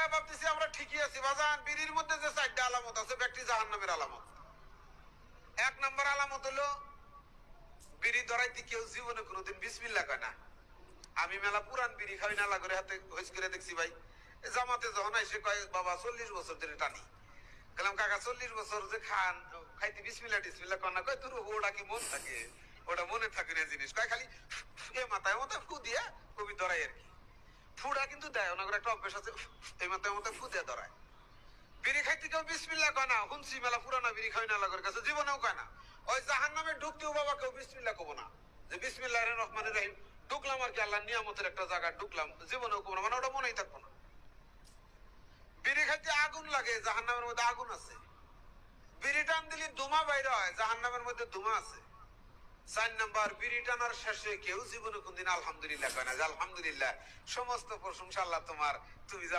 জায়গায় ভাবতেছি আমরা ঠিকই আছি বাজান। বিড়ির মধ্যে যে 4টা আলামত আছে, ব্যক্তি জাহান্নামের আলামত। 1 নম্বর আলামত হলো বিড়ি ধরাইতে কেউ জীবনে কোনোদিন বিসমিল্লাহ কয় না। আমি মেলা পুরান বিড়ি খাই না করে হাতে হইস করে দেখছি ভাই। জামাতে যখন আইসে কয় বাবা 40 বছর ধরে টানি। গেলাম কাকা 40 বছর যে খান, খাইতে বিসমিল্লাহ টিসমিল্লাহ কয় না। কয় তোর ওটা কি মন থাকে? ওটা মনে থাকে না জিনিস। কয় খালি এ মাথায় মাথায় ফু দিয়ে কবি ধরাই আর কি। ফুড়া কিন্তু দেয়, ওনার একটা অভ্যাস আছে, এই মাথায় মাথায় ফু দিয়ে ধরায়। বিড়ি খাইতে কেউ বিসমিল্লাহ কয় না। শুনছি মেলা পুরানা বিড়ি খাই না লাগর কাছে, জীবনেও কয় না। ওই জাহান্নামে ঢুকতেও বাবা কেউ বিসমিল্লাহ কব না, যে বিসমিল্লাহির রহমানির রহিম ঢুকলাম আর কি, আল্লাহর নিয়ামতের একটা জায়গায় ঢুকলাম, জীবনেও কব না, মানে ওটা মনেই থাকবো না। বিড়ি খাইতে আগুন লাগে, জাহান্নামের মধ্যে আগুন আছে। বিড়ি টান দিলে ধুমা বাইরে হয়, জাহান্নামের মধ্যে ধুমা আছে। 4 নাম্বার, বিড়ি টানার শেষে কেউ জীবনে কোনদিন আলহামদুলিল্লাহ কয় না, যে আলহামদুলিল্লাহ সমস্ত প্রশংসা আল্লাহ তোমার, তুমি যা